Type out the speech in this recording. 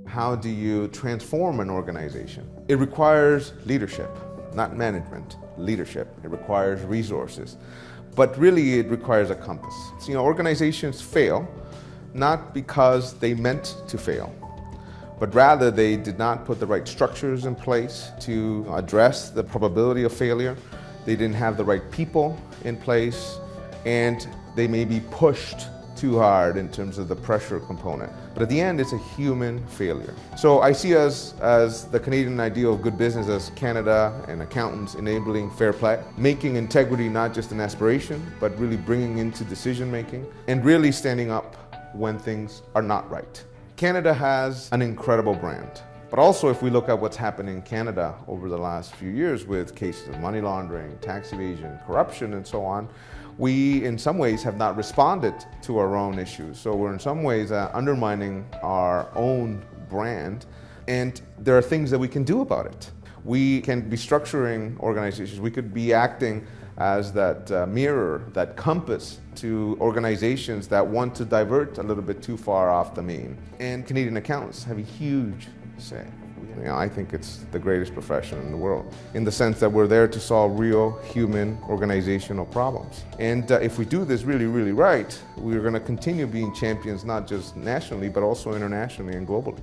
How do you transform an organization? It requires leadership, not management, leadership. It requires resources, but really it requires a compass. So, organizations fail not because they meant to fail, but rather they did not put the right structures in place to address the probability of failure. They didn't have the right people in place, and they may be pushed too hard in terms of the pressure component. But at the end, it's a human failure. So I see us as the Canadian ideal of good business as Canada and accountants enabling fair play, making integrity not just an aspiration, but really bringing into decision making and really standing up when things are not right. Canada has an incredible brand. But also, if we look at what's happened in Canada over the last few years with cases of money laundering, tax evasion, corruption, and so on, we in some ways have not responded to our own issues. So we're in some ways undermining our own brand, and there are things that we can do about it. We can be structuring organizations. We could be acting as that mirror, that compass to organizations that want to divert a little bit too far off the main. And Canadian accountants have a huge say. I think it's the greatest profession in the world, in the sense that we're there to solve real human organizational problems. And if we do this really, really right, we're going to continue being champions, not just nationally, but also internationally and globally.